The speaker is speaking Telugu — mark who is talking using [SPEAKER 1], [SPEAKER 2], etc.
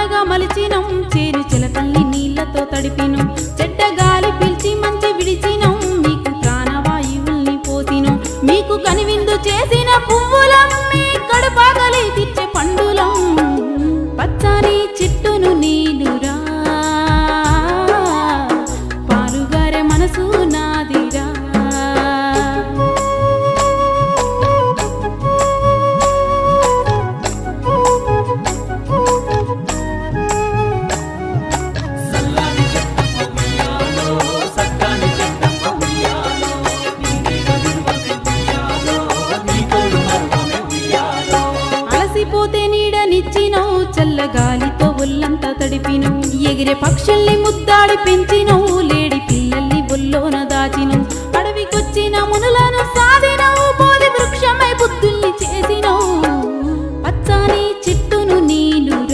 [SPEAKER 1] కమ్మగా మలిచినం చేరు చిలకల్ని నీళ్లతో తడిపినం చెడ్డ గాలి పిలిచి మంచి విడిచినం మీకు ప్రాణవాయువుల్ని పోసినం మీకు కనివిందు చేసిన పువ్వులమ్మి కడుపాగలి తిచ్చే పండులం పచ్చని చిట్టును నీలురా పాలుగారే మనసు నాదిరా అలసిపోతే నీడనిచ్చినవు చల్లగాలితో ఒళ్ళంతా తడిపినవు ఎగిరే పక్షుల్ని ముద్దాడి పెంచినవు లేడి పిల్లల్ని ఒల్లోన దాచినవు అడవికొచ్చిన మునులను